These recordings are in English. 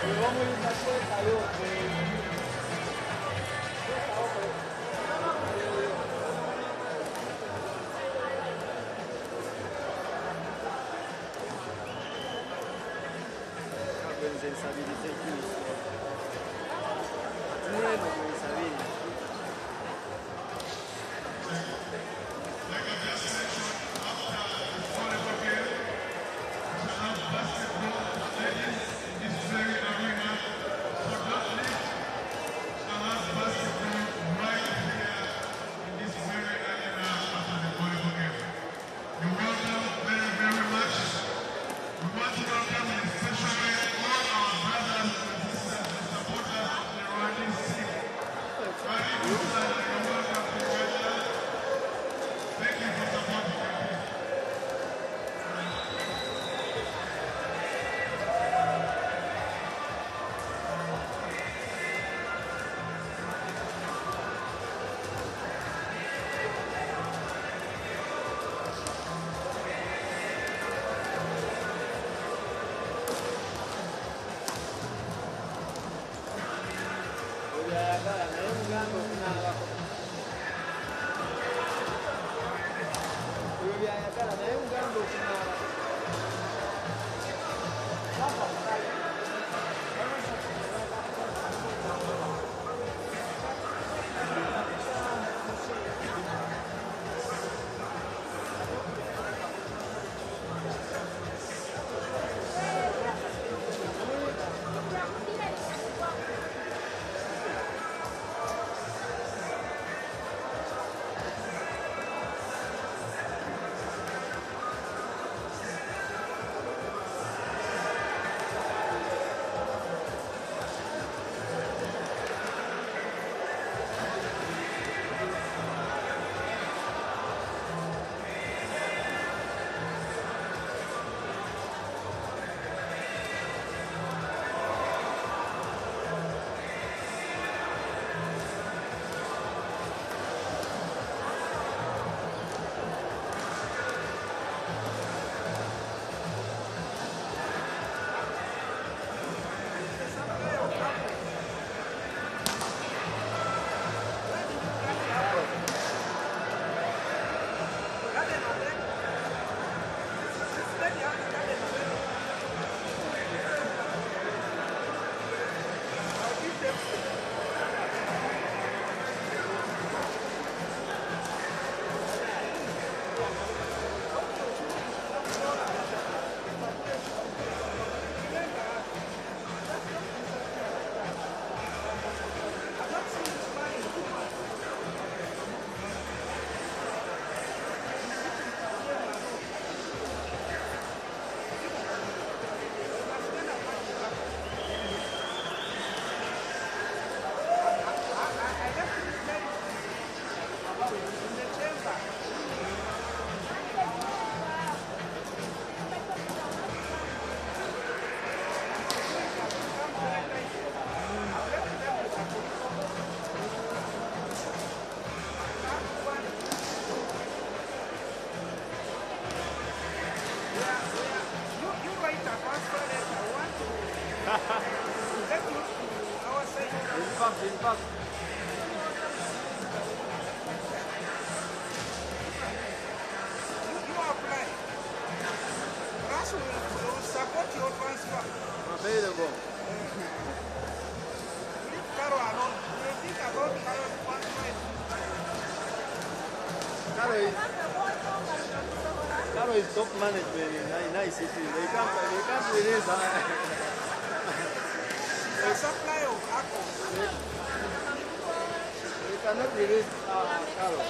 We want to welcome especially all our brothers and sisters Carlo is top management in ICT. They can't release her. The supply of apples. They cannot release Carlo.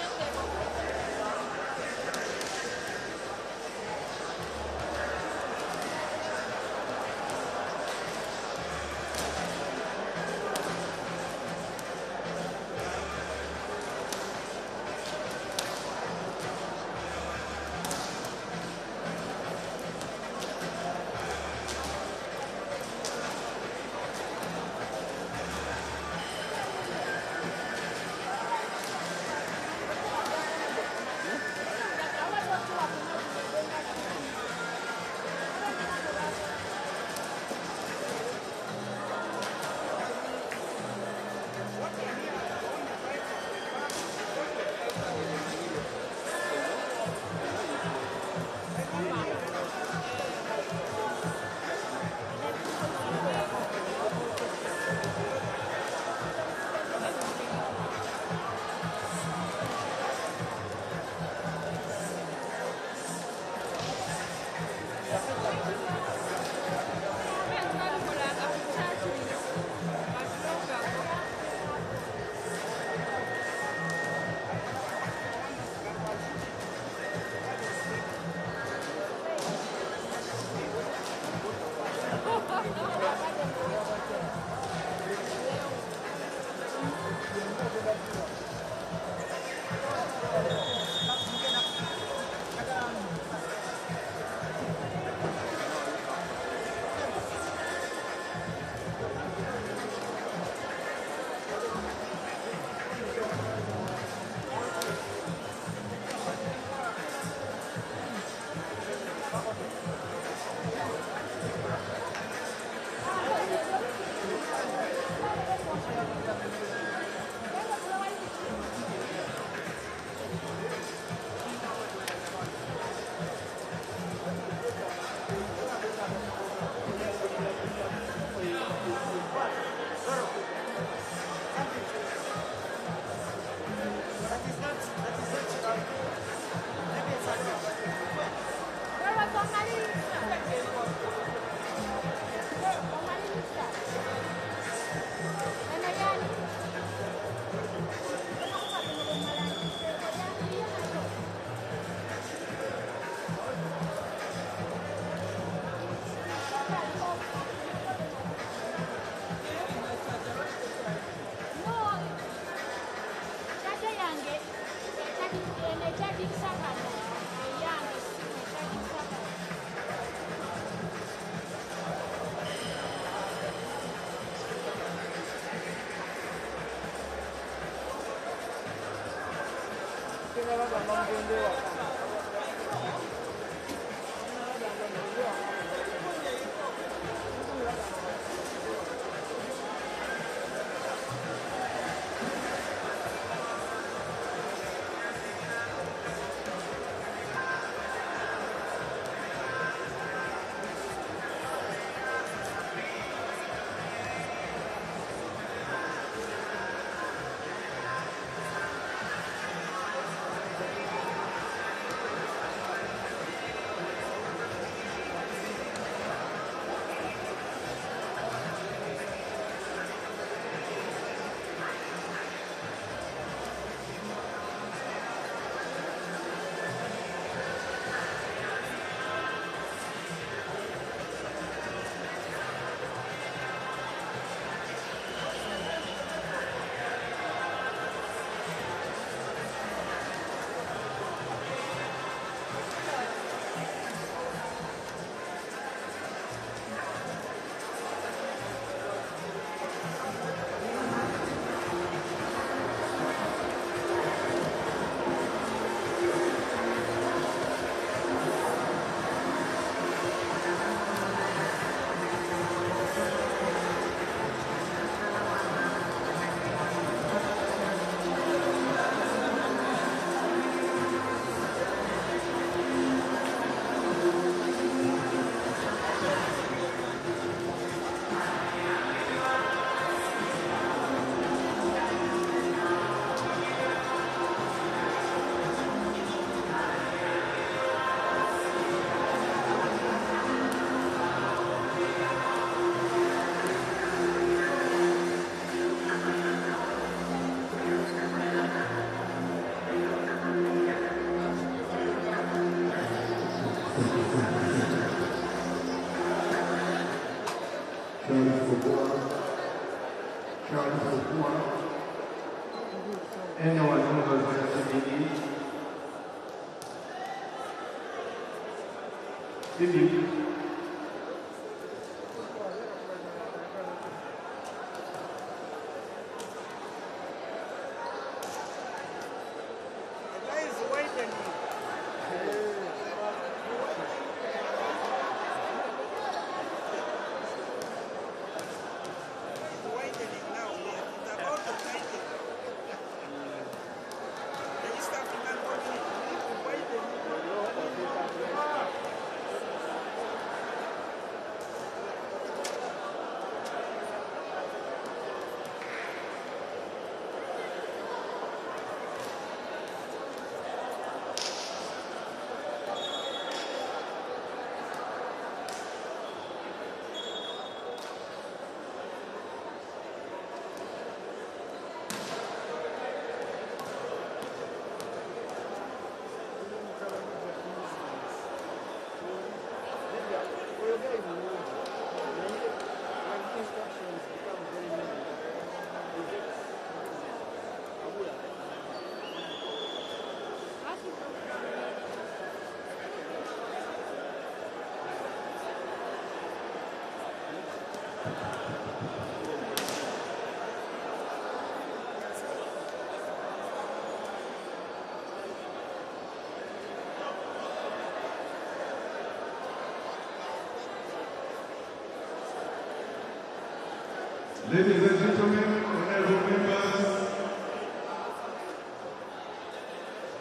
Ladies and gentlemen, honorable members,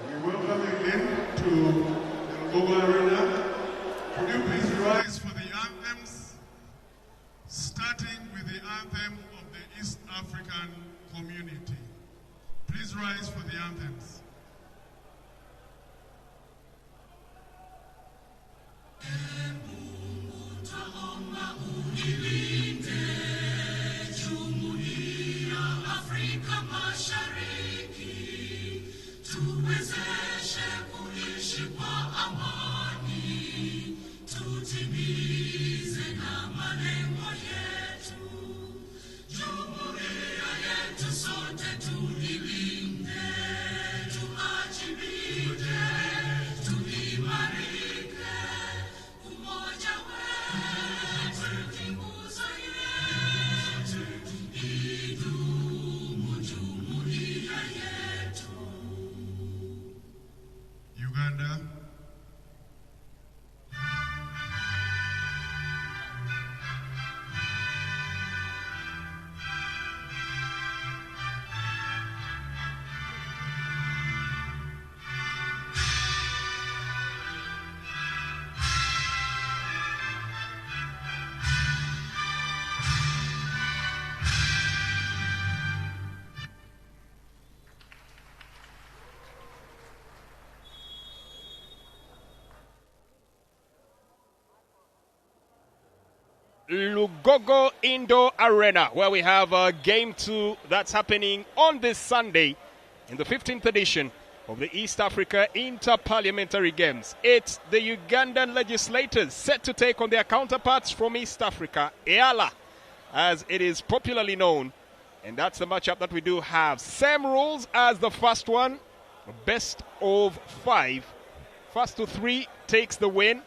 we welcome you again to the Volleyball Arena. Could you please rise for the anthems, starting with the anthem of the East African community. Please rise for the anthems. Uganda. Lugogo Indoor Arena, where we have Game 2 that's happening on this Sunday in the 15th edition of the East Africa Interparliamentary Games. It's the Ugandan legislators set to take on their counterparts from East Africa, EALA, as it is popularly known. And that's the matchup that we do have. Same rules as the first one, best of 5. First to 3 takes the win.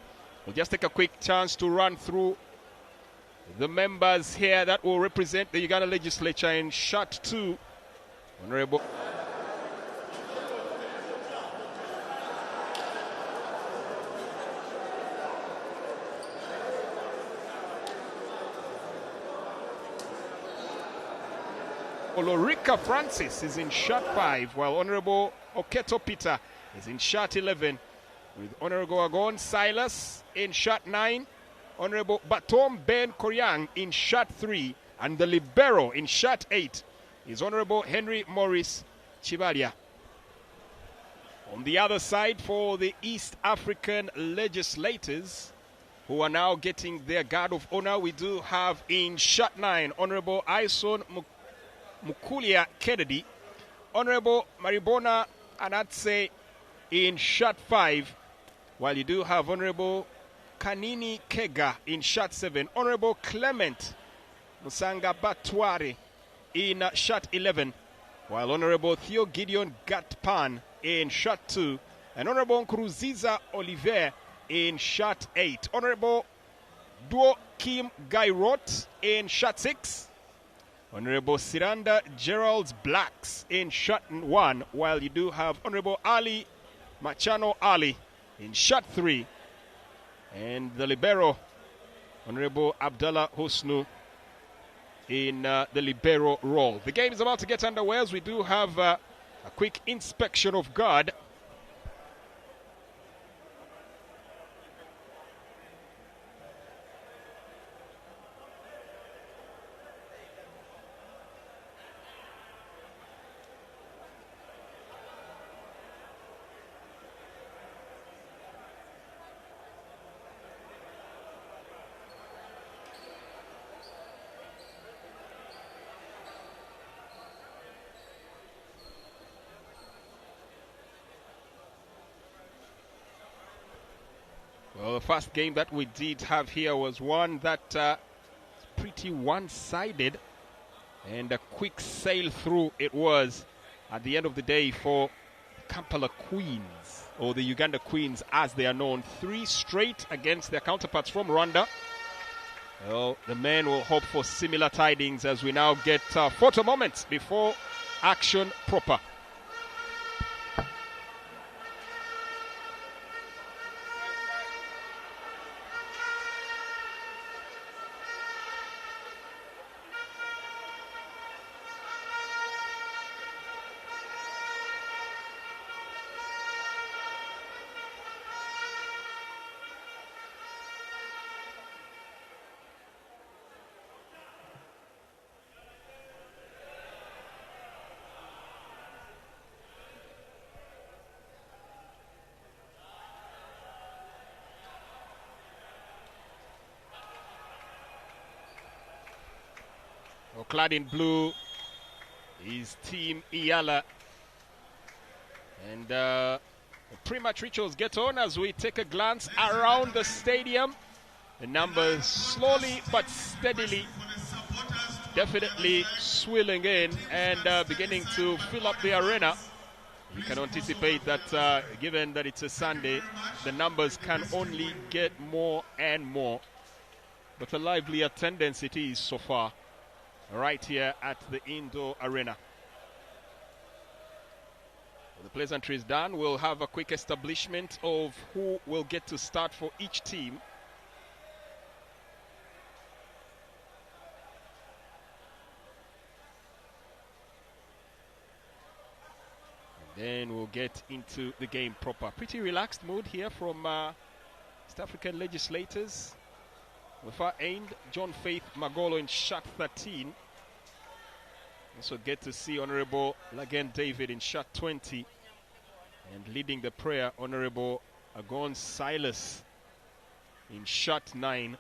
We'll just take a quick chance to run through the members here that will represent the Uganda legislature in Shot 2. Honorable Olorika Francis is in Shot 5, while Honorable Oketo Peter is in Shot 11, with Honorable Agon Silas in Shot 9, Honorable Batom Ben Koryang in Shot 3, and the libero in Shot 8 is Honorable Henry Morris Chibalia. On the other side, for the East African legislators who are now getting their guard of honor, we do have in Shot 9 Honorable Ison Mukulia Kennedy, Honorable Maribona Anatse in Shot 5, while you do have Honorable Kanini Kega in shot 7, Honorable Clement Musanga Batwari in shot 11, while Honorable Theo Gideon Gatpan in shot 2, and Honorable Nkuruziza Oliver in shot 8. Honorable Duo Kim Gairot in shot 6. Honorable Siranda Gerald's Blacks in shot 1, while you do have Honorable Ali Machano Ali in shot 3. And the libero, Honorable Abdallah Husnu in the libero role. The game is about to get underway as we do have a quick inspection of guard. Well, the first game that we did have here was one that pretty one-sided, and a quick sail through it was at the end of the day for Kampala Queens, or the Uganda Queens as they are known. 3 straight against their counterparts from Rwanda. Well, the men will hope for similar tidings as we now get photo moments before action proper. Clad in blue is Team EALA. And the pre-match rituals get on as we take a glance around the stadium. The numbers slowly but steadily definitely swilling in and beginning to fill up the arena. You can anticipate that given that it's a Sunday, the numbers can only get more and more. But a lively attendance it is so far, right here at the indoor arena. The pleasantry is done. We'll have a quick establishment of who will get to start for each team. And then we'll get into the game proper. Pretty relaxed mood here from East African legislators. The far end, John Faith Magolo in shot 13. Also get to see Honorable Lagan David in shot 20. And leading the prayer, Honorable Agon Silas in shot 9.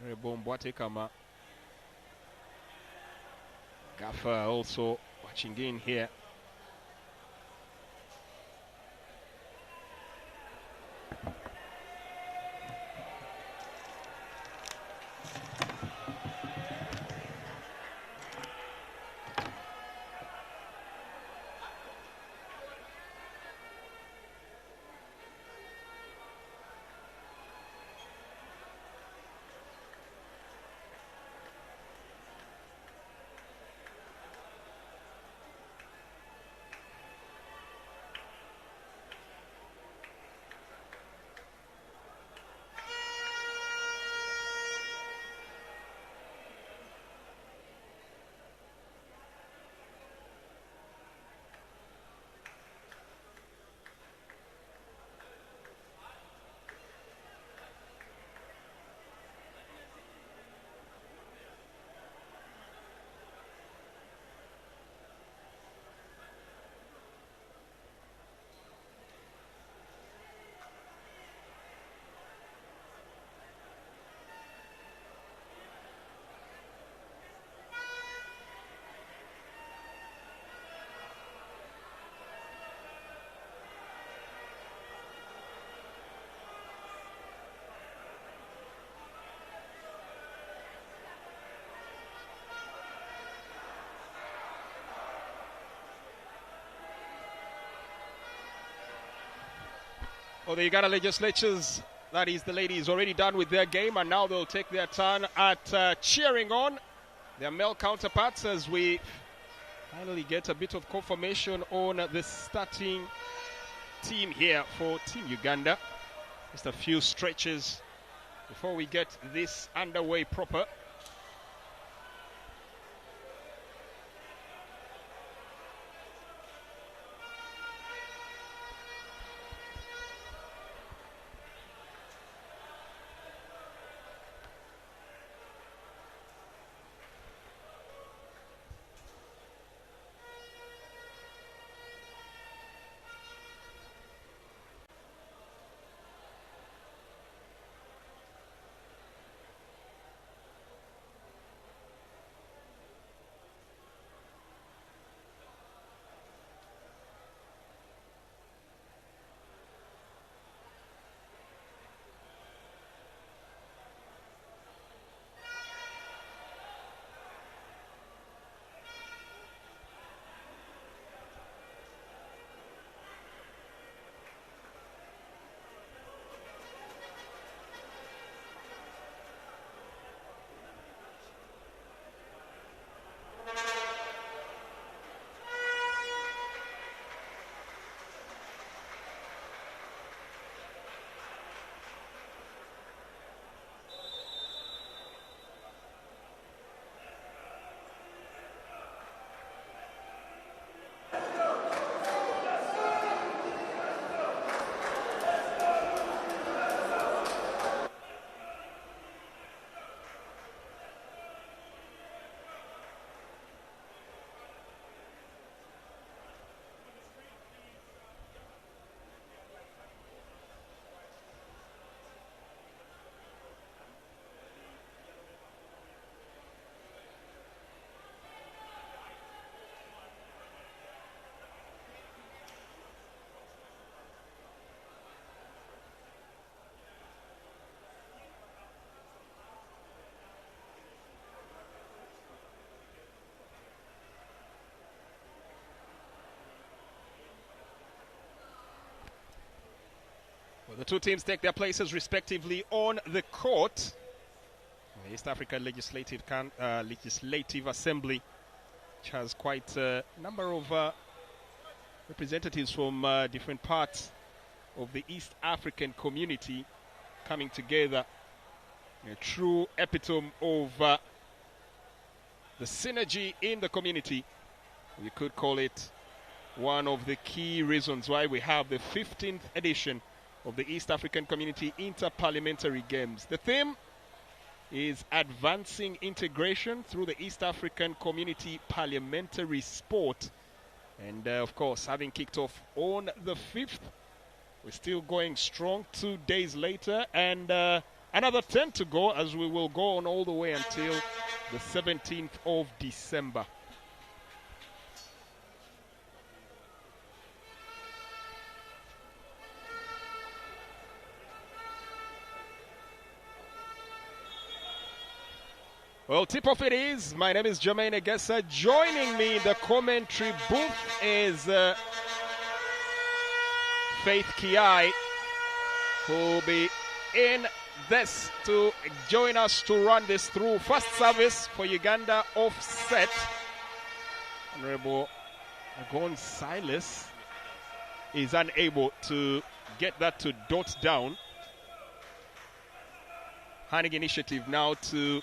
Honorable Mbwate Kama Gaffer also watching in here. Well, the Uganda legislatures, that is the ladies, already done with their game, and now they'll take their turn at cheering on their male counterparts as we finally get a bit of confirmation on the starting team here for Team Uganda. Just a few stretches before we get this underway proper. Well, the two teams take their places respectively on the court. The East African Legislative Assembly, which has quite a number of representatives from different parts of the East African community coming together. A true epitome of the synergy in the community. You could call it one of the key reasons why we have the 15th edition of the East African Community Interparliamentary Games. The theme is advancing integration through the East African Community Parliamentary Sport. And of course, having kicked off on the 5th, we're still going strong 2 days later, and another 10 to go as we will go on all the way until the 17th of December. Well, tip-off it is. My name is Jermaine Egesa. Joining me in the commentary booth is Faith Kiai, who will be in this to join us to run this through. First service for Uganda offset. Honorable Agon Silas is unable to get that to dot down. Handing initiative now to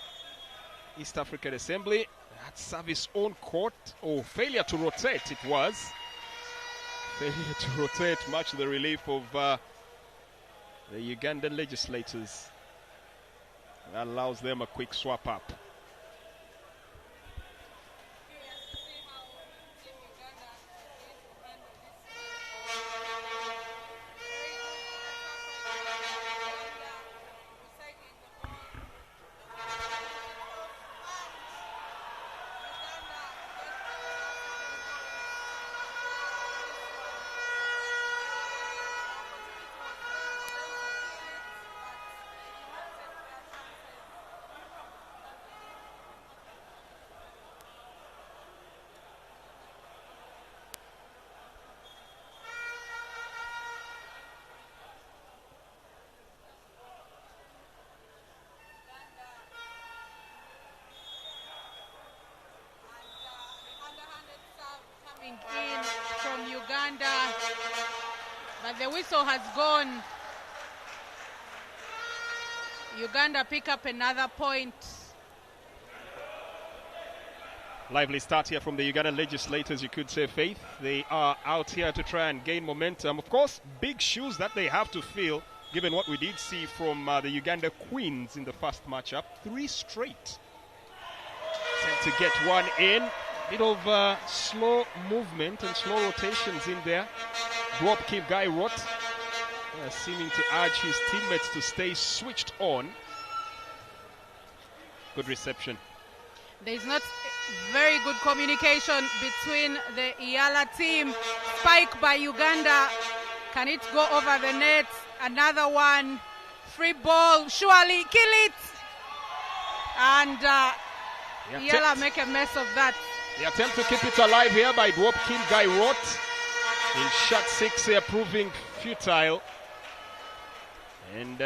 East African Assembly. That service on court, or failure to rotate it was. Failure to rotate, much to the relief of the Ugandan legislators. That allows them a quick swap up. coming in from Uganda, but the whistle has gone. Uganda pick up another point. Lively start here from the Ugandan legislators, you could say, Faith. They are out here to try and gain momentum. Of course, big shoes that they have to fill, given what we did see from the Uganda Queens in the first matchup. 3 straight. Attempt to get one in. Bit of slow movement and slow rotations in there. Drop kick Guy Roth, seeming to urge his teammates to stay switched on. Good reception. There's not very good communication between the EALA team. Spike by Uganda. Can it go over the net? Another one. Free ball. Surely kill it. And EALA make a mess of that. The attempt to keep it alive here by Drop King Guy Roth. In shot 6 here, proving futile. And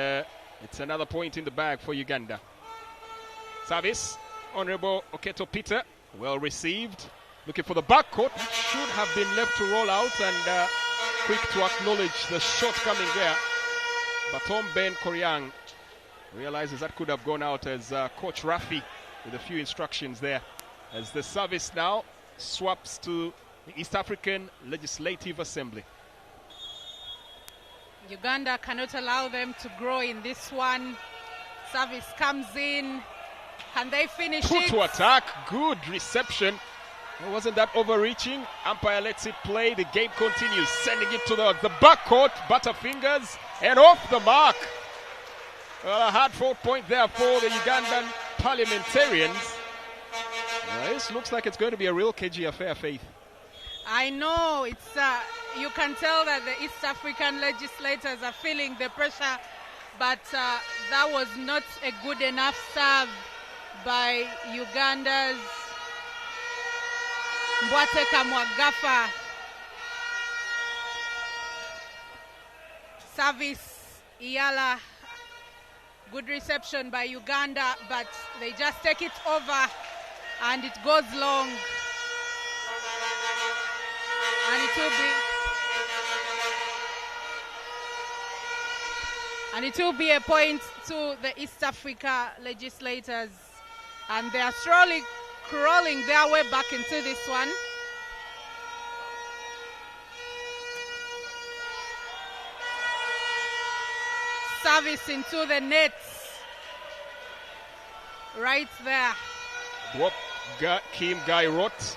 it's another point in the bag for Uganda. Service. Honorable Oketo Peter, well received. Looking for the backcourt, should have been left to roll out, and quick to acknowledge the shot coming there. But Tom Ben Koryang realizes that could have gone out, as Coach Rafi with a few instructions there. As the service now swaps to the East African Legislative Assembly. Uganda cannot allow them to grow in this one. Service comes in. Can they finish Put it? to attack, good reception. It wasn't that overreaching. Umpire lets it play. The game continues, sending it to the backcourt. Butterfingers and off the mark. Well, a hard 4 point there for the Ugandan parliamentarians. This looks like it's going to be a real cagey affair, Faith. I know, it's you can tell that the East African legislators are feeling the pressure, but that was not a good enough serve by Uganda's Mbwateka Mwagafa. Service, EALA, good reception by Uganda, but they just take it over and it goes long. And it will be a point to the East Africa legislators. And they are slowly crawling their way back into this one. Service into the nets. Right there. Drop Kim Guy Roth.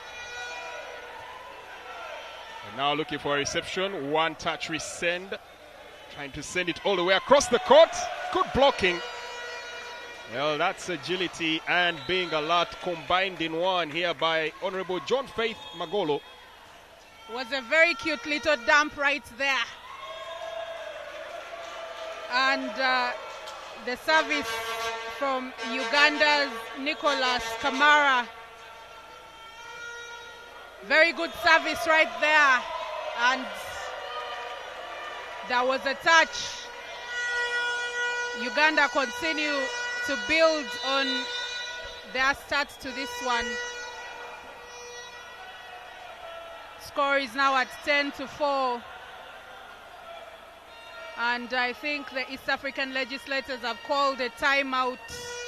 And now looking for a reception. One touch resend. Trying to send it all the way across the court. Good blocking. Well, that's agility and being alert combined in one here by Honorable John Faith Magolo. Was a very cute little dump right there. And the service from Uganda's Nicholas Kamara. Very good service right there. And there was a touch. Uganda continue to build on their start to this one. Score is now at 10-4. And I think the East African legislators have called a timeout.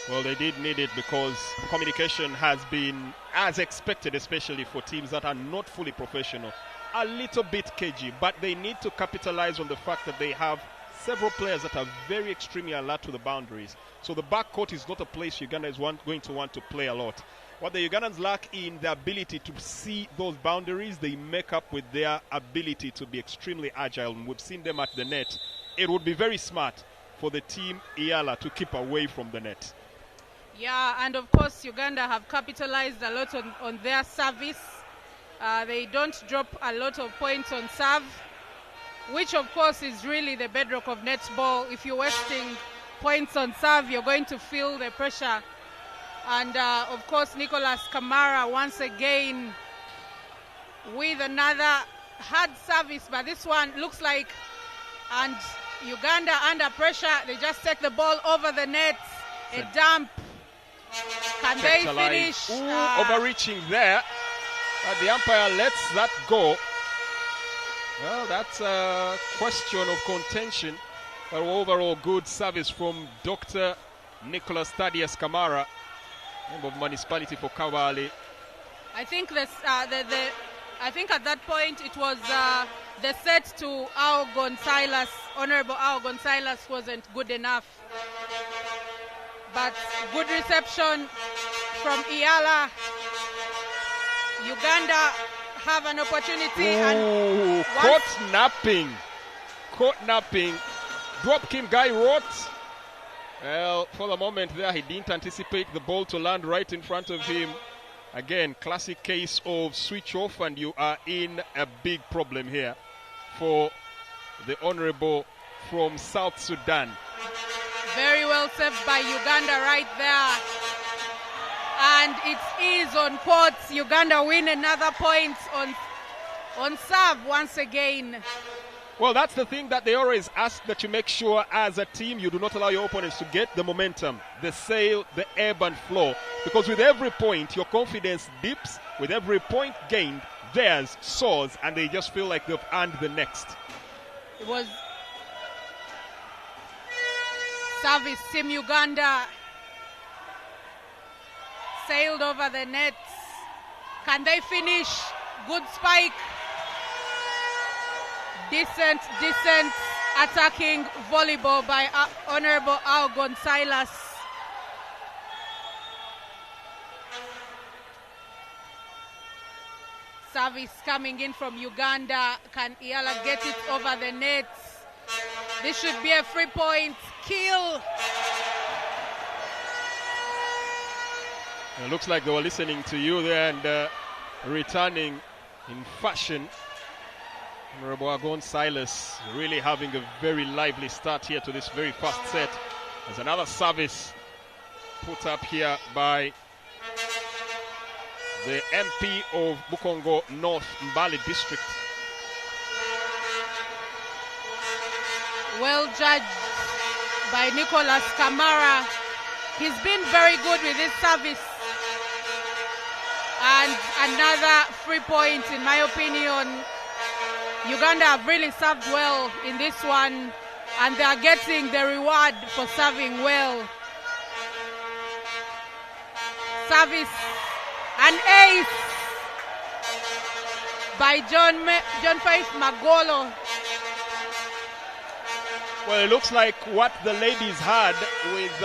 Well, they did need it because communication has been, as expected, especially for teams that are not fully professional, a little bit cagey, but they need to capitalize on the fact that they have several players that are very extremely alert to the boundaries. So the backcourt is not a place Uganda is going to want to play a lot. What the Ugandans lack in the ability to see those boundaries, they make up with their ability to be extremely agile. And we've seen them at the net. It would be very smart for the team EALA to keep away from the net. Yeah, and of course Uganda have capitalized a lot on their service. They don't drop a lot of points on serve, which of course is really the bedrock of netball. If you're wasting points on serve, you're going to feel the pressure. And of course Nicholas Kamara once again with another hard service, but this one looks like, and Uganda under pressure, they just take the ball over the net. A dump. Can they finish? Overreaching there. But the umpire lets that go. Well, that's a question of contention. But overall, good service from Dr. Nicholas Thaddeus Kamara, member of municipality for Kawali. I think I think at that point it was the set to Ao Gonzalez, Honorable Ao Gonzalez, wasn't good enough. But good reception from EALA. Uganda have an opportunity. Oh, caught napping. Drop Kim Guy wrote. Well, for the moment there, he didn't anticipate the ball to land right in front of him. Again, classic case of switch off, and you are in a big problem here for the Honorable from South Sudan. Very well saved by Uganda right there. And it is on court. Uganda win another point on serve once again. Well, that's the thing that they always ask, that you make sure as a team you do not allow your opponents to get the momentum, the sail, the ebb and flow. Because with every point, your confidence dips. With every point gained, theirs soars, and they just feel like they've earned the next. It was service, Team Uganda sailed over the net. Can they finish? Good spike. Decent attacking volleyball by Honorable Ao Gonzalez. Service coming in from Uganda. Can EALA get it over the net? This should be a 3-point kill. It looks like they were listening to you there and returning in fashion. Honorable Gonzalez really having a very lively start here to this very first set. There's another service put up here by the MP of Bukongo North Mbali District. Well judged by Nicholas Kamara. He's been very good with his service. And another 3 points, in my opinion. Uganda have really served well in this one, and they are getting the reward for serving well. Service, an ace by John Faith Magolo. Well, it looks like what the ladies had with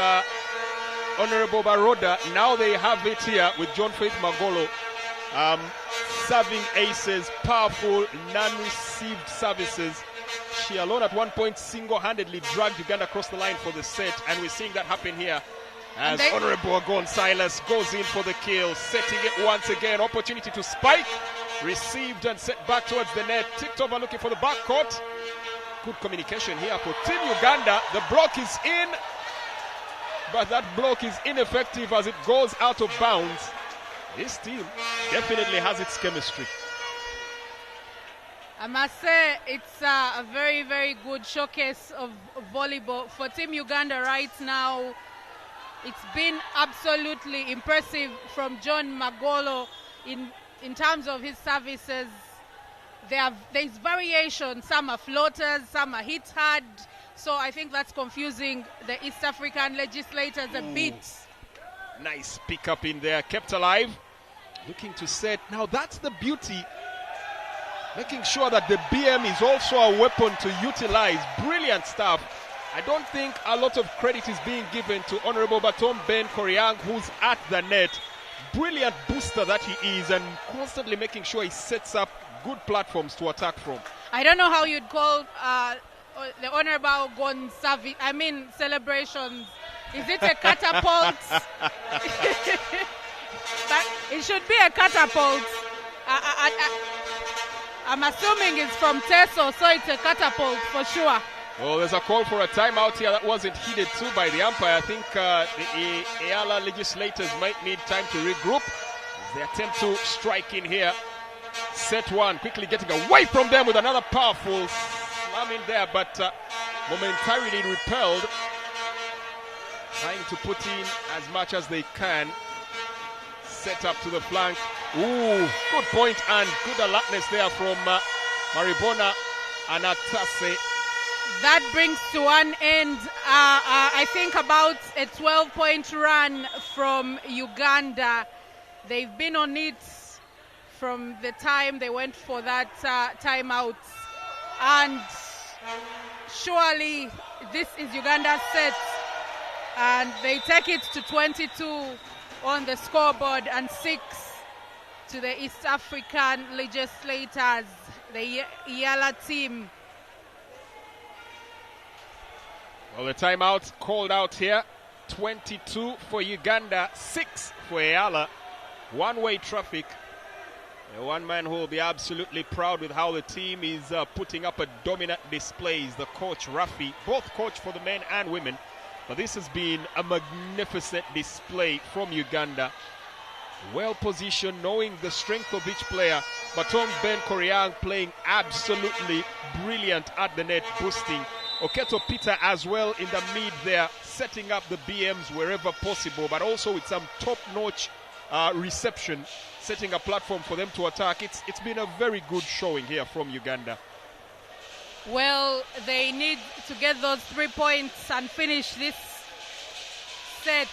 Honorable Baroda, now they have it here with John Faith Magolo. Serving aces, powerful, non-received services. She alone at one point single-handedly dragged Uganda across the line for the set, and we're seeing that happen here as Honorable Gonzalez goes in for the kill, setting it once again. Opportunity to spike, received and set back towards the net. Tipped over looking for the backcourt. Good communication here for Team Uganda. The block is in, but that block is ineffective as it goes out of bounds. This team definitely has its chemistry. I must say it's a very, very good showcase of volleyball for Team Uganda right now. It's been absolutely impressive from John Magolo in terms of his services. There's variation. Some are floaters, some are hit hard. So I think that's confusing the East African legislators a bit. Nice pick up in there, kept alive. Looking to set. Now that's the beauty. Making sure that the BM is also a weapon to utilize. Brilliant stuff. I don't think a lot of credit is being given to Honorable Baton Ben Koryang, who's at the net. Brilliant booster that he is, and constantly making sure he sets up good platforms to attack from. I don't know how you'd call the Honorable Gonzavi, celebrations. Is it a catapult? But it should be a catapult. I'm assuming it's from Teso, so it's a catapult for sure. Well, there's a call for a timeout here that wasn't heeded to by the umpire. I think the EALA legislators might need time to regroup as they attempt to strike in here. Set one, quickly getting away from them with another powerful slam in there, but momentarily repelled. Trying to put in as much as they can. Set up to the flank. Ooh, good point and good alertness there from Maribona Anatase. That brings to an end, I think, about a 12-point run from Uganda. They've been on it from the time they went for that timeout. And surely this is Uganda's set. And they take it to 22 on the scoreboard and 6 to the East African legislators, the EALA team. Well, the timeout called out here. 22 for Uganda, 6 for EALA. One-way traffic. One man who will be absolutely proud with how the team is putting up a dominant display is the coach, Rafi. Both coach for the men and women. But this has been a magnificent display from Uganda. Well positioned, knowing the strength of each player. Baton Ben Koryang playing absolutely brilliant at the net, boosting. Oketo Peter as well in the mid there, setting up the BMs wherever possible, but also with some top-notch reception, setting a platform for them to attack. It's been a very good showing here from Uganda. Well, they need to get those 3 points and finish this set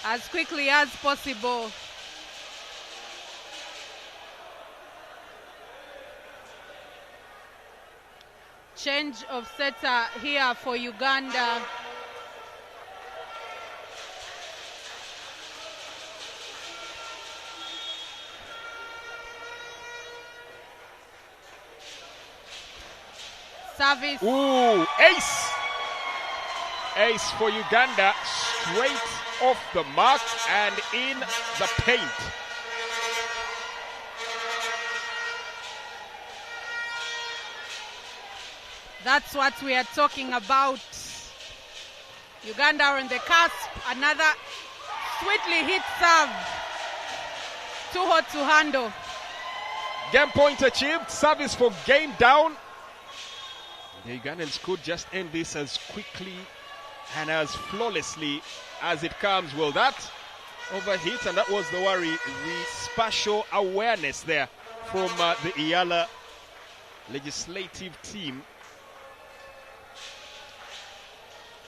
as quickly as possible. Change of setter here for Uganda. Service. Ooh, ace! Ace for Uganda, straight off the mark and in the paint. That's what we are talking about. Uganda are on the cusp. Another sweetly hit serve. Too hot to handle. Game point achieved. Service for game down. The Ugandans could just end this as quickly and as flawlessly as it comes. Well, that overhit, and that was the worry. The spatial awareness there from the EALA legislative team.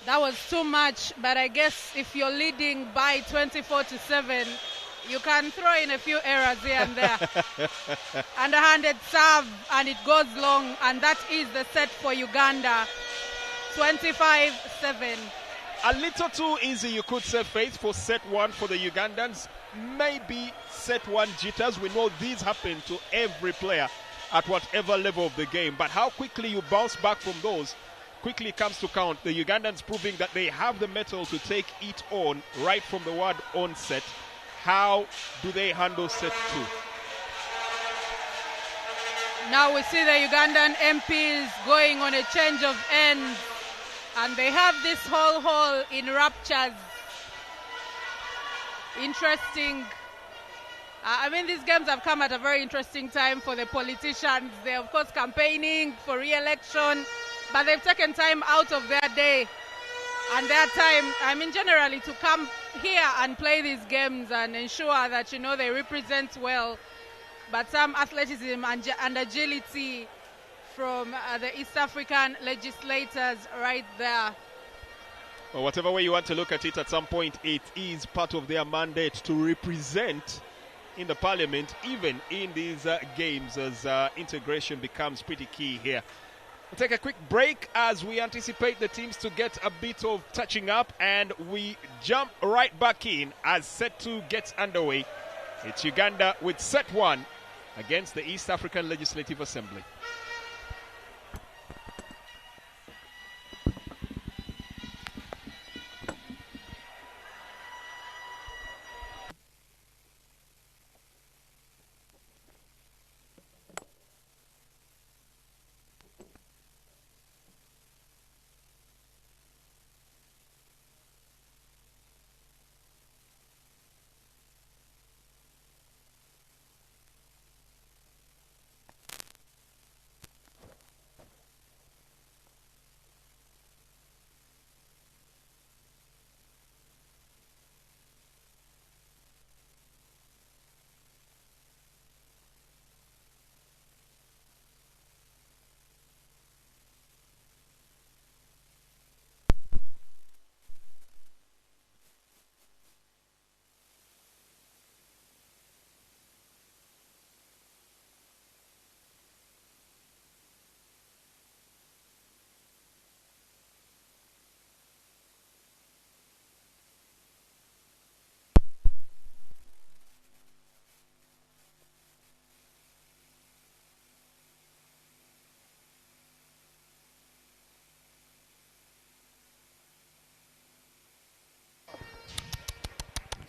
That was too much, but I guess if you're leading by 24-7, you can throw in a few errors here and there. Underhanded serve, and it goes long, and that is the set for Uganda. 25-7. A little too easy, you could say, Faith, for set one for the Ugandans. Maybe set one jitters. We know these happen to every player at whatever level of the game, but how quickly you bounce back from those quickly comes to count. The Ugandans proving that they have the mettle to take it on right from the word onset. How do they handle set two? Now we see the Ugandan MPs going on a change of ends, and they have this whole hall in raptures. Interesting. I mean, these games have come at a very interesting time for the politicians. They're, of course, campaigning for re-election, but they've taken time out of their day and their time, I mean, generally, to come here and play these games and ensure that, you know, they represent well. But some athleticism and agility from the East African legislators right there. Well, whatever way you want to look at it, at some point it is part of their mandate to represent in the parliament, even in these games, as integration becomes pretty key here. We'll take a quick break as we anticipate the teams to get a bit of touching up, and we jump right back in as set two gets underway. It's Uganda with set one against the East African Legislative Assembly.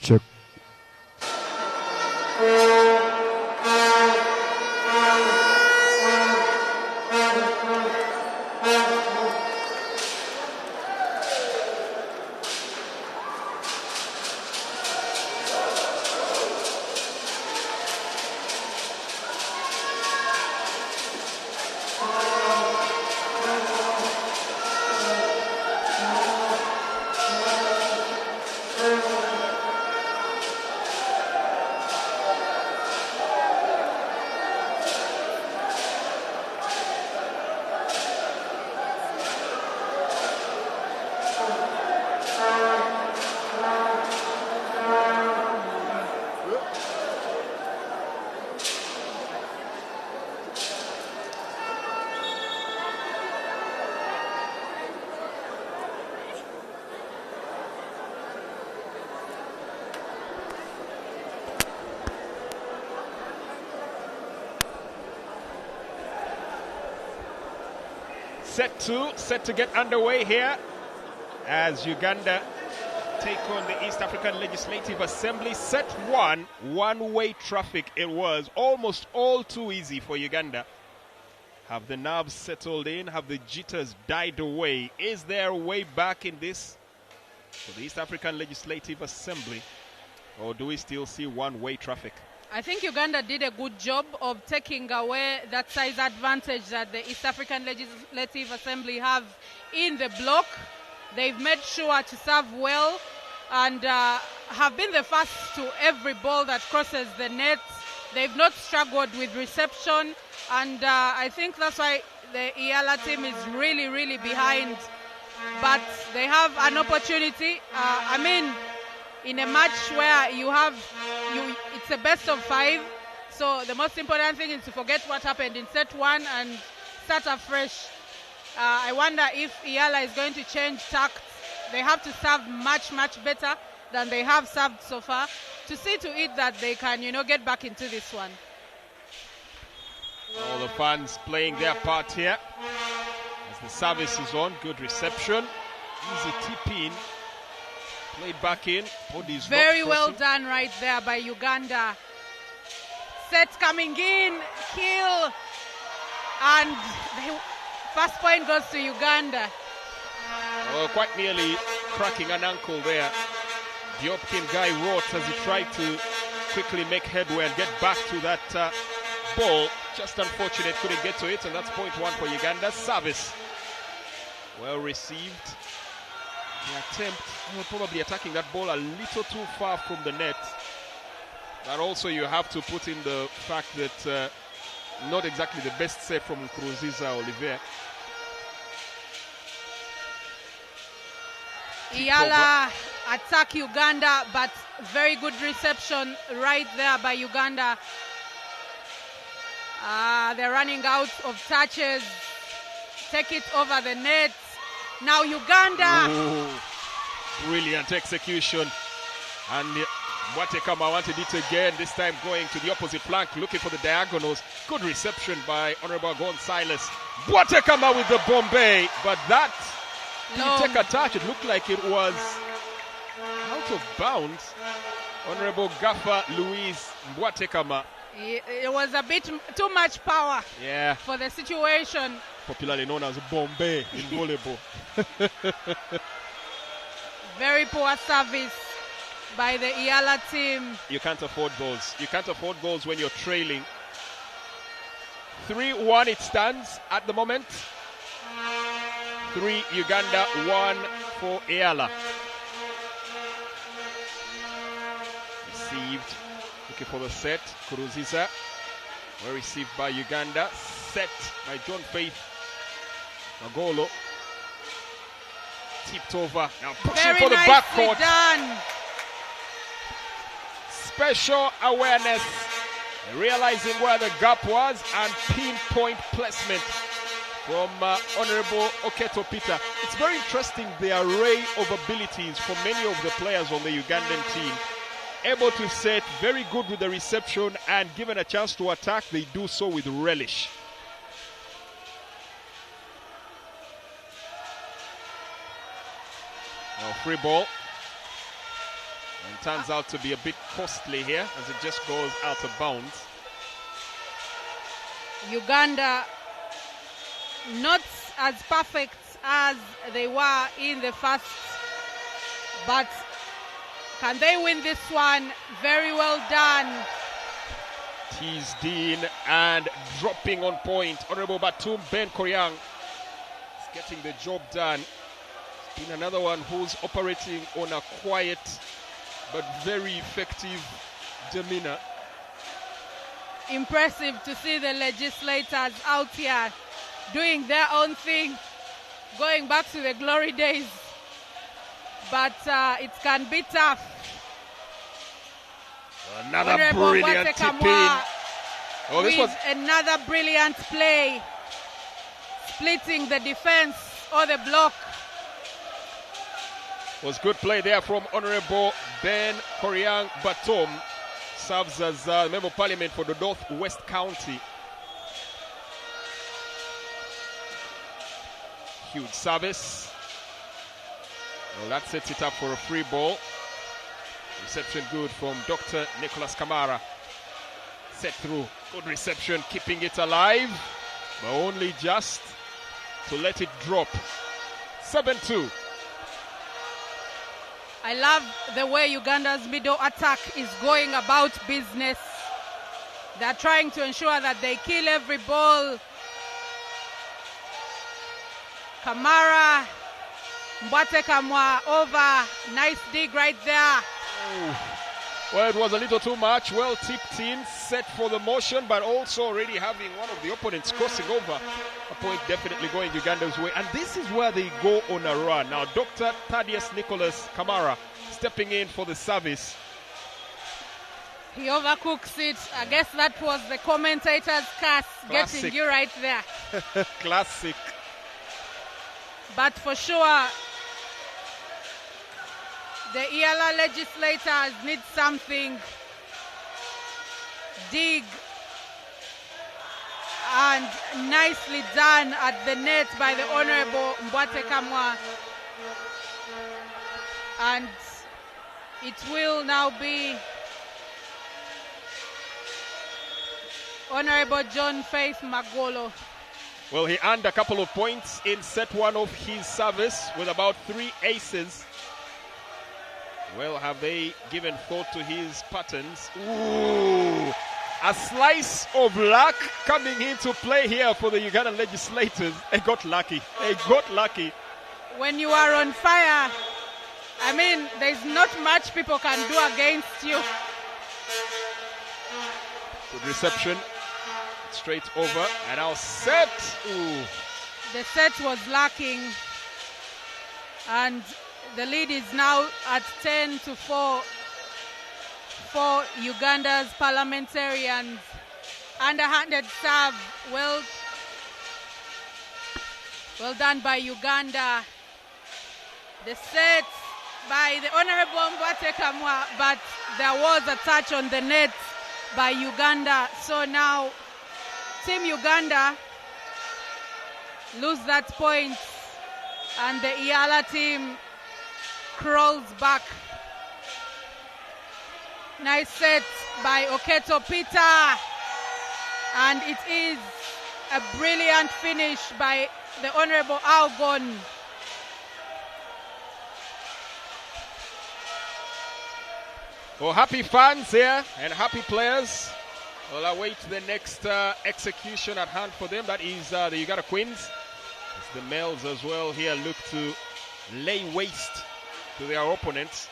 Check. Set 2, set to get underway here as Uganda take on the East African Legislative Assembly. Set 1, one-way traffic it was. Almost all too easy for Uganda. Have the nerves settled in? Have the jitters died away? Is there a way back in this for the East African Legislative Assembly? Or do we still see one-way traffic? I think Uganda did a good job of taking away that size advantage that the East African Legislative Assembly have in the block. They've made sure to serve well and have been the first to every ball that crosses the net. They've not struggled with reception, and I think that's why the EALA team is really, really behind. But they have an opportunity. In a match where it's a best of 5, so the most important thing is to forget what happened in set 1 and start afresh. I wonder if EALA is going to change tact. They have to serve much, much better than they have served so far to see to it that they can, get back into this one. All the fans playing their part here as the service is on. Good reception, easy tip in. Played back in. Body's very well done right there by Uganda. Set coming in, kill, and the first point goes to Uganda. Well, quite nearly cracking an ankle there. The Opkin guy wrote as he tried to quickly make headway and get back to that ball. Just unfortunate, couldn't get to it, and that's point 1 for Uganda. Service well received. The attempt, probably attacking that ball a little too far from the net. But also you have to put in the fact that not exactly the best set from Nkurunziza Olivier. EALA attack Uganda, but very good reception right there by Uganda. They're running out of touches. Take it over the net. Now Uganda. Ooh, brilliant execution. And Mwatekama wanted it again, this time going to the opposite flank, looking for the diagonals. Good reception by Honorable Gonzalez. Mwatekama with the Bombay, but that didn't take a touch. It looked like it was out of bounds. Honorable Gaffa Louise Mwatekama. It was a bit too much power for the situation. Popularly known as Bombay in volleyball. Very poor service by the EALA team. You can't afford those. You can't afford those when you're trailing. 3-1 it stands at the moment. 3 Uganda, 1 for EALA. Received. Looking for the set. Nkurunziza. Well received by Uganda. Set by John Faith. Magolo. Tipped over. Now pushing for the backcourt. Done. Special awareness. Realizing where the gap was and pinpoint placement from Honorable Oketo Peter. It's very interesting the array of abilities for many of the players on the Ugandan team. Able to set, very good with the reception, and given a chance to attack, they do so with relish. Now free ball. And turns out to be a bit costly here as it just goes out of bounds. Uganda not as perfect as they were in the first, but can they win this one? Very well done. Teased in and dropping on point. Honorable Batum Ben Koryang is getting the job done. It's been another one who's operating on a quiet but very effective demeanor. Impressive to see the legislators out here doing their own thing, going back to the glory days. But it can be tough. Another Honorable brilliant tip-in. Oh, this was another brilliant play, splitting the defense or the block. Was good play there from Honorable Ben Koryang Batom. Serves as Member of Parliament for the North West County. Huge service. Well, that sets it up for a free ball. Reception good from Dr. Nicholas Kamara. Set through. Good reception, keeping it alive, but only just to let it drop. 7-2. I love the way Uganda's middle attack is going about business. They're trying to ensure that they kill every ball. Kamara, Mbwate Kamwa over. Nice dig right there. Oh. Well, it was a little too much. Well tipped in, set for the motion, but also already having one of the opponents crossing over. A point definitely going Uganda's way. And this is where they go on a run. Now, Dr. Thaddeus Nicholas Kamara stepping in for the service. He overcooks it. I guess that was the commentator's curse. Classic. Getting you right there. Classic. But for sure, the EALA legislators need something. Dig. And nicely done at the net by the Honorable Mbwate Kamwa. And it will now be Honorable John Faith Magolo. Well, he earned a couple of points in set one of his service with about 3 aces. Well, have they given thought to his patterns? Ooh, a slice of luck coming into play here for the Ugandan legislators. They got lucky. They got lucky. When you are on fire, I mean, there's not much people can do against you. Good reception. Straight over. And now set. Ooh. The set was lacking. And the lead is now at 10-4 for Uganda's parliamentarians. Underhanded serve. Well done by Uganda. The set by the Honorable Mbwate Kamwa, but there was a touch on the net by Uganda. So now Team Uganda lose that point and the EALA team crawls back. Nice set by Oketo Peter, and it is a brilliant finish by the Honorable Algon. Well, happy fans here and happy players. We'll await the next execution at hand for them. That is the Uganda Queens. As the males as well here look to lay waste to their opponents.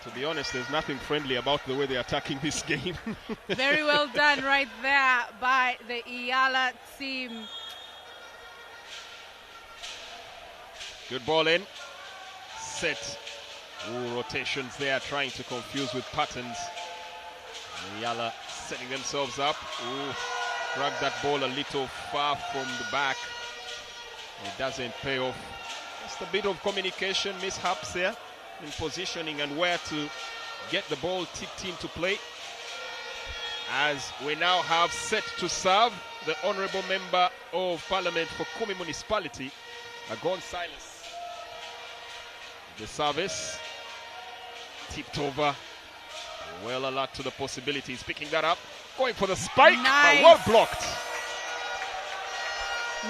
To be honest, there's nothing friendly about the way they're attacking this game. Very well done right there by the EALA team. Good ball in. Set. Ooh, rotations there, trying to confuse with patterns. EALA setting themselves up. Ooh, drag that ball a little far from the back. It doesn't pay off. Just a bit of communication mishaps there in positioning and where to get the ball tipped into play. As we now have set to serve the Honourable Member of Parliament for Kumi Municipality, Agon Silas. The service. Tipped over. Well alert to the possibilities. Picking that up. Going for the spike. Nice. But well blocked.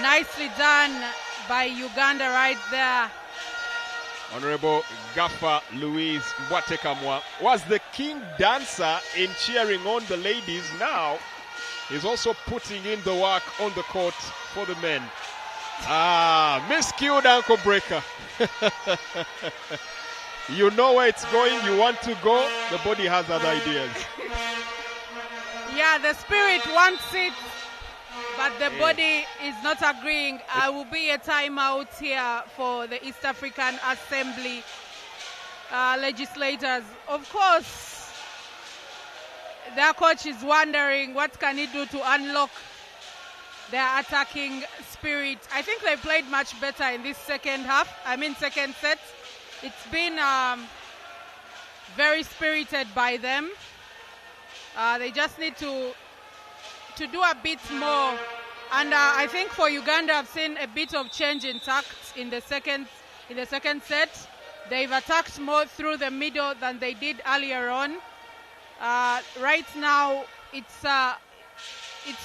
Nicely done by Uganda right there. Honorable Gaffa Louise Mwatekamwa was the king dancer in cheering on the ladies. Now he's also putting in the work on the court for the men. Miscued ankle breaker. You know where it's going, you want to go, the body has other ideas. Yeah, the spirit wants it, but the body is not agreeing. Will be a timeout here for the East African Assembly legislators. Of course, their coach is wondering what can he do to unlock their attacking spirit. I think they played much better in this second set. It's been very spirited by them. They just need to do a bit more. And I think for Uganda, I've seen a bit of change in tact in the second set. They've attacked more through the middle than they did earlier on. Right now, it's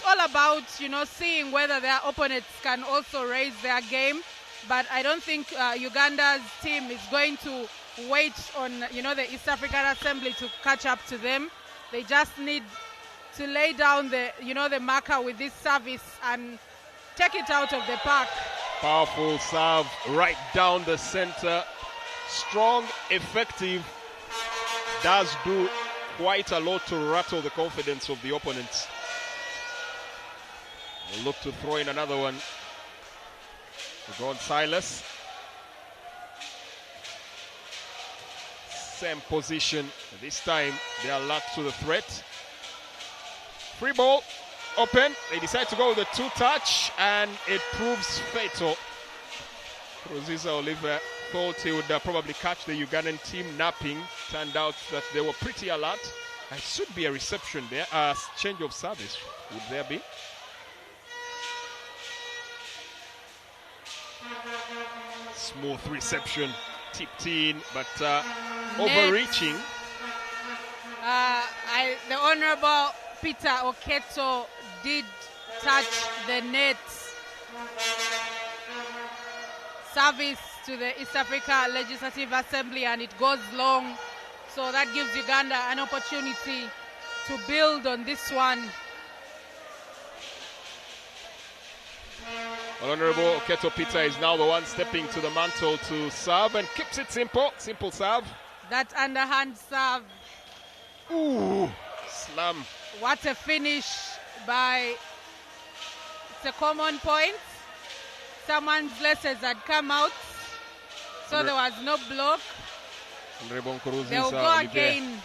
all about seeing whether their opponents can also raise their game. But I don't think Uganda's team is going to wait on the East African Assembly to catch up to them. They just need to lay down the marker with this service and take it out of the park. Powerful serve right down the center. Strong, effective. Does do quite a lot to rattle the confidence of the opponents. We'll look to throw in another one. Go on Silas. Same position. This time they are alert to the threat. Free ball. Open. They decide to go with a two-touch and it proves fatal. Rosisa Oliver thought he would probably catch the Ugandan team napping. Turned out that they were pretty alert. There should be a reception there. Change of service. Would there be? Smooth reception, tipped in, but overreaching. The Honorable Peter Oketo did touch the net. Service to the East Africa Legislative Assembly, and it goes long. So that gives Uganda an opportunity to build on this one. Honorable Oketo Peter is now the one stepping to the mantle to serve and keeps it simple. Simple serve. That underhand serve. Ooh, slam. What a finish by... It's a common point. Someone's laces had come out, so there was no block. They'll go again.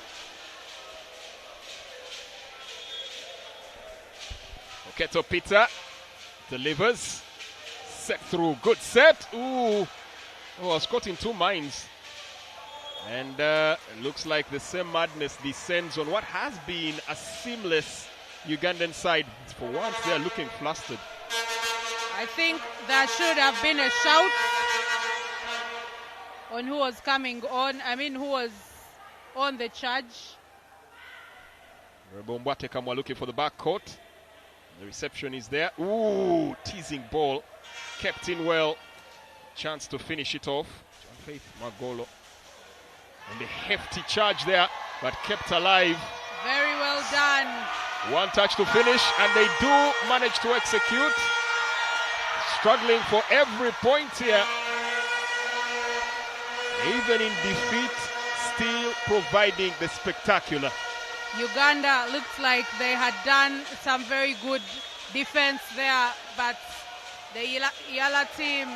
Oketo Peter delivers. Set through, good set. Ooh, I was caught in two minds. And looks like the same madness descends on what has been a seamless Ugandan side. For once, they are looking flustered. I think there should have been a shout on who was coming on. Who was on the charge. Rebombate Kamwa looking for the back court. The reception is there. Ooh, teasing ball. Kept in well. Chance to finish it off. Faith Magolo. And a hefty charge there, but kept alive. Very well done. One touch to finish, and they do manage to execute. Struggling for every point here. Even in defeat, still providing the spectacular. Uganda looks like they had done some very good defense there, but the EALA team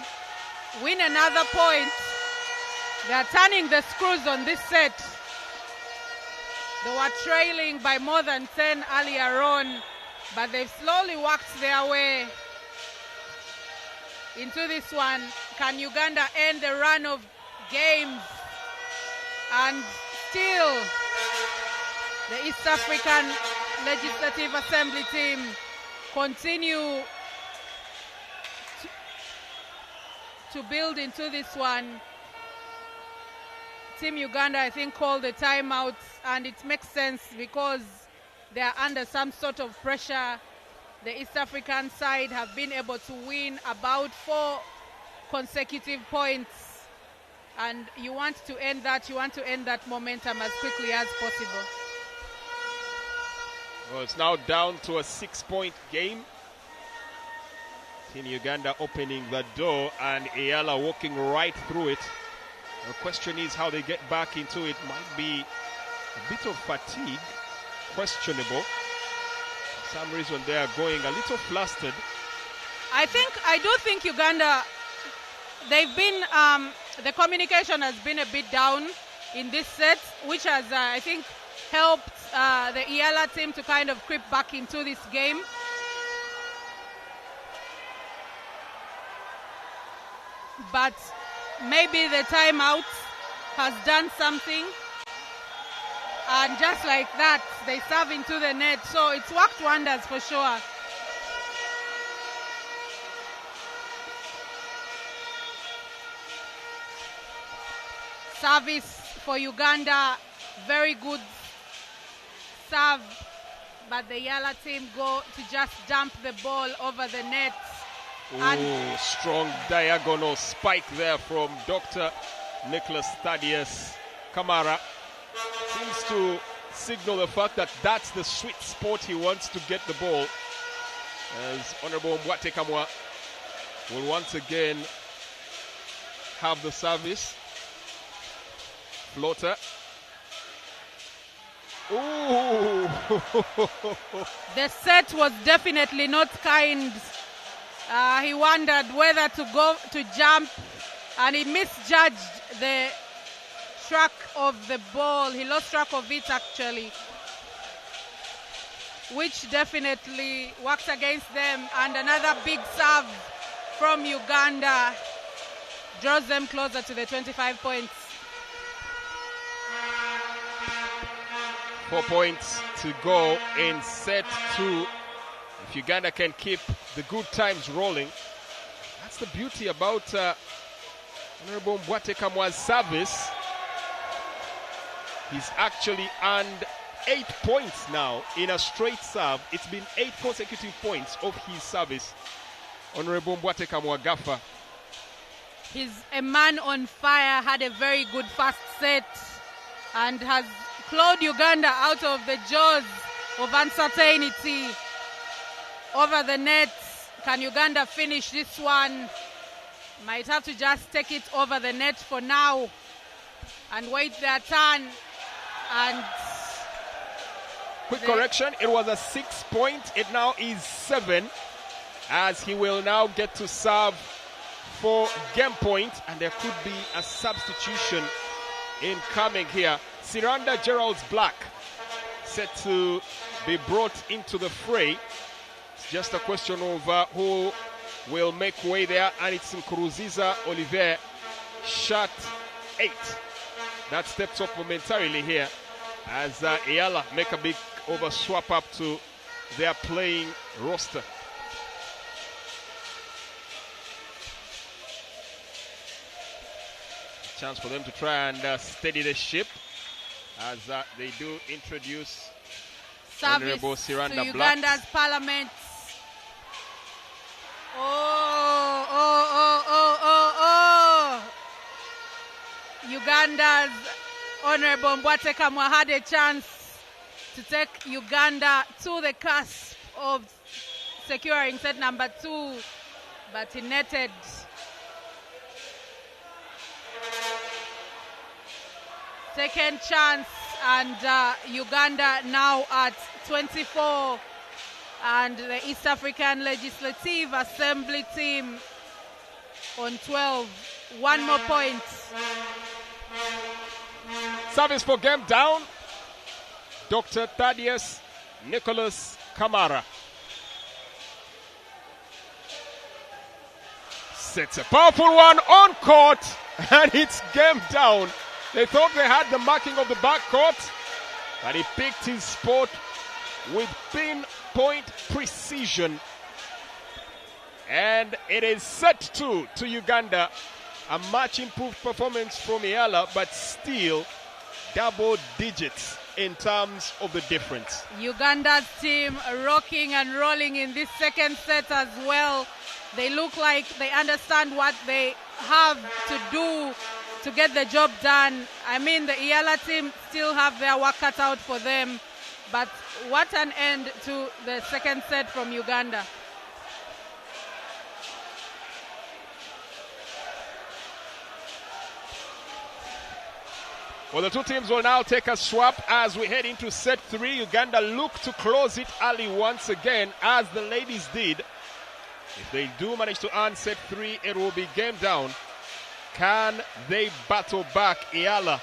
win another point. They are turning the screws on this set. They were trailing by more than 10 earlier on, but they've slowly worked their way into this one. Can Uganda end the run of games? And still, the East African Legislative Assembly team continue to build into this one. Team Uganda, I think, called the timeout, and it makes sense because they are under some sort of pressure. The East African side have been able to win about 4 consecutive points, and you want to end that momentum as quickly as possible. Well, it's now down to a 6-point game. Team Uganda opening the door and EALA walking right through it. The question is how they get back into it. Might be a bit of fatigue, questionable. For some reason they are going a little flustered. I do think Uganda, they've been, the communication has been a bit down in this set, which has, I think, helped the EALA team to kind of creep back into this game. But maybe the timeout has done something, and just like that, they serve into the net. So it's worked wonders for sure. Service for Uganda, very good serve, but the EALA team go to just dump the ball over the net. Ooh, strong diagonal spike there from Dr. Nicholas Thaddeus Kamara. Seems to signal the fact that that's the sweet spot he wants to get the ball. As Honorable Mbwate Kamwa will once again have the service. Floater. Ooh! The set was definitely not kind. He wondered whether to go to jump, and he misjudged the track of the ball. He lost track of it actually, which definitely works against them. And another big serve from Uganda draws them closer to the 25 points. 4 points to go in set 2. If Uganda can keep the good times rolling, that's the beauty about Honorable Mbwate Kamwa's service. He's actually earned 8 points now in a straight serve. It's been 8 consecutive points of his service. Honorable Mbwate Kamwa Gafa. He's a man on fire, had a very good first set, and has clawed Uganda out of the jaws of uncertainty. Over the net, can Uganda finish this one? Might have to just take it over the net for now and wait their turn. And quick correction, it was a 6 point, it now is 7, as he will now get to serve for game point, and there could be a substitution incoming here. Siranda Gerald's Black set to be brought into the fray. It's just a question of who will make way there, and it's Nkuruziza Olivier, shot 8. That steps up momentarily here as EALA make a big over swap up to their playing roster. Chance for them to try and steady the ship as they do introduce Honorable Siranda to Black. Uganda's Parliament. Uganda's Honorable Mbwate Kamwa had a chance to take Uganda to the cusp of securing set number 2, but he netted. Second chance, and Uganda now at 24, and the East African Legislative Assembly team on 12. 1 more point. Service for game down. Dr. Thaddeus Nicholas Kamara sets a powerful one on court, and it's game down. They thought they had the marking of the backcourt, but he picked his spot with pinpoint precision. And it is set 2 to Uganda. A much improved performance from EALA, but still double digits in terms of the difference. Uganda's team rocking and rolling in this second set as well. They look like they understand what they have to do to get the job done. I mean, the EALA team still have their work cut out for them, but what an end to the second set from Uganda. Well, the two teams will now take a swap as we head into set 3. Uganda look to close it early once again, as the ladies did. If they do manage to earn set 3, it will be game down. Can they battle back EALA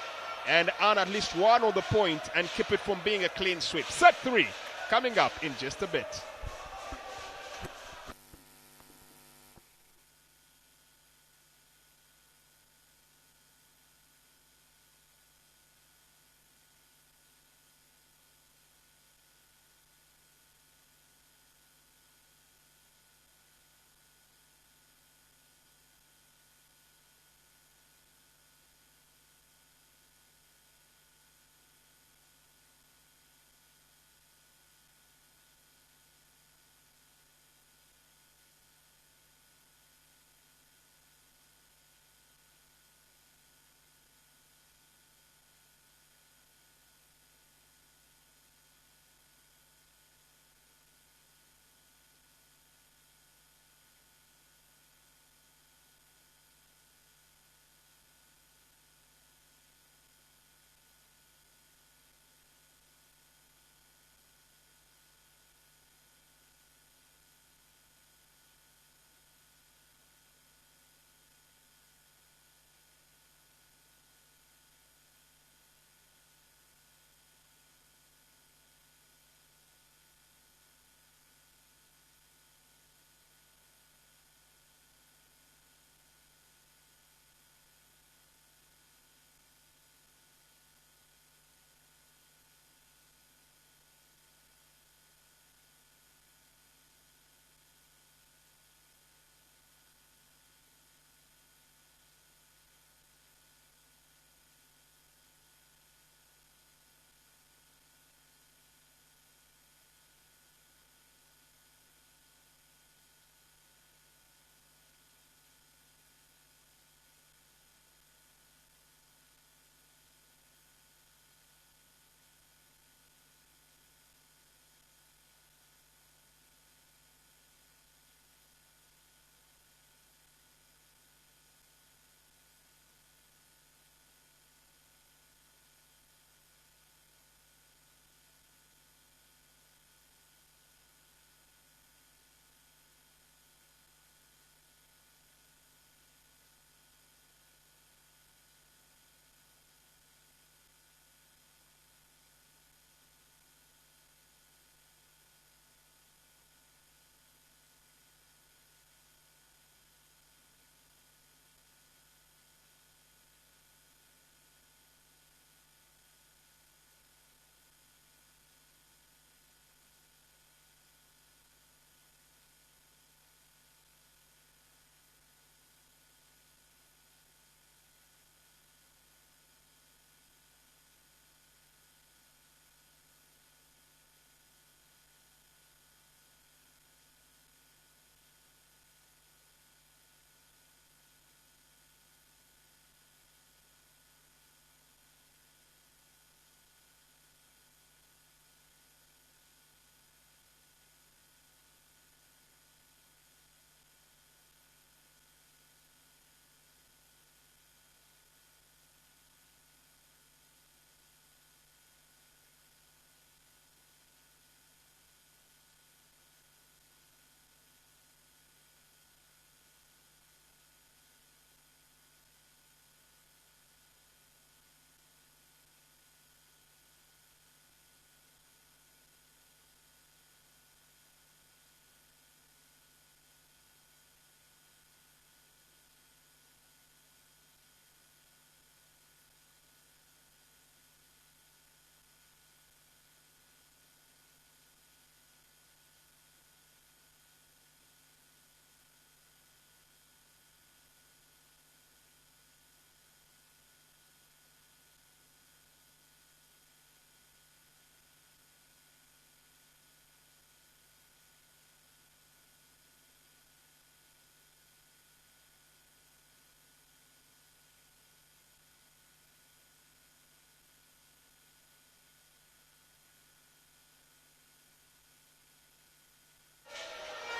and earn at least one of the point and keep it from being a clean sweep? Set 3 coming up in just a bit.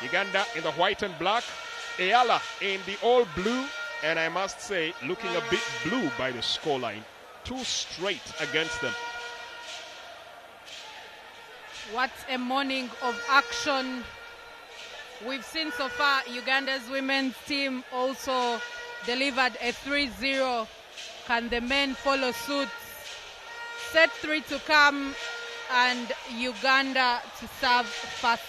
Uganda in the white and black, EALA in the all blue, and I must say, looking a bit blue by the scoreline. 2 straight against them. What a morning of action we've seen so far. Uganda's women's team also delivered a 3-0. Can the men follow suit? Set 3 to come, and Uganda to serve first.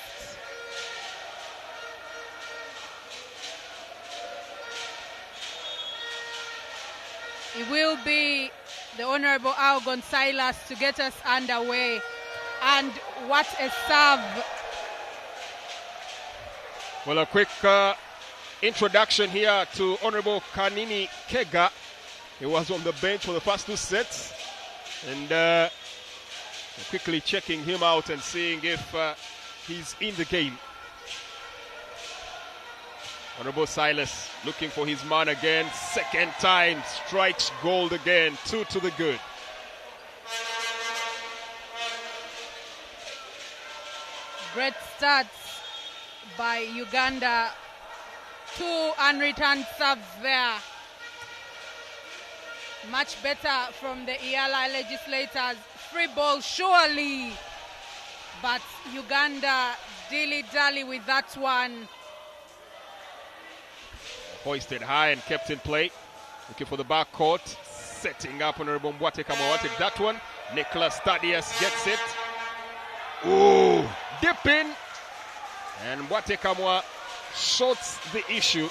It will be the Honorable Algon Silas to get us underway. And what a serve. Well, a quick introduction here to Honorable Kanini Kega. He was on the bench for the first 2 sets. And quickly checking him out and seeing if he's in the game. Honorable Silas looking for his man again. Second time, strikes gold again. 2 to the good. Great starts by Uganda. 2 unreturned serves there. Much better from the EALA legislators. Free ball surely. But Uganda dilly-dally with that one. Hoisted high and kept in play. Looking for the back court. Setting up Honorable Mwate Kamwa. Take that one. Nicholas Thaddeus gets it. Ooh, dip in. And Mwate Kamwa sorts the issue.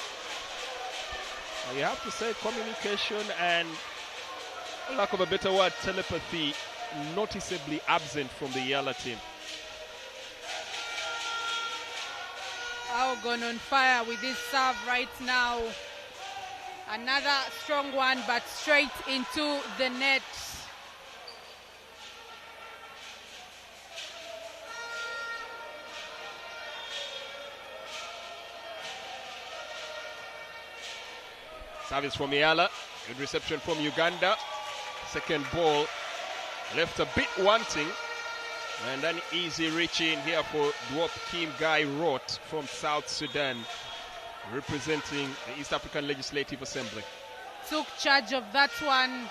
Now you have to say communication and, for lack of a better word, telepathy noticeably absent from the EALA team. Algon on fire with his serve right now. Another strong one, but straight into the net. Service from EALA. Good reception from Uganda. Second ball left a bit wanting. And an easy reach in here for Dwop Kim Guy Roth from South Sudan, representing the East African Legislative Assembly. Took charge of that one.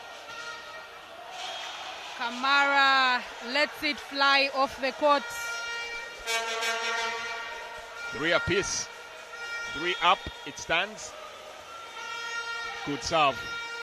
Kamara lets it fly off the court. 3 apiece. 3 up, it stands. Good serve.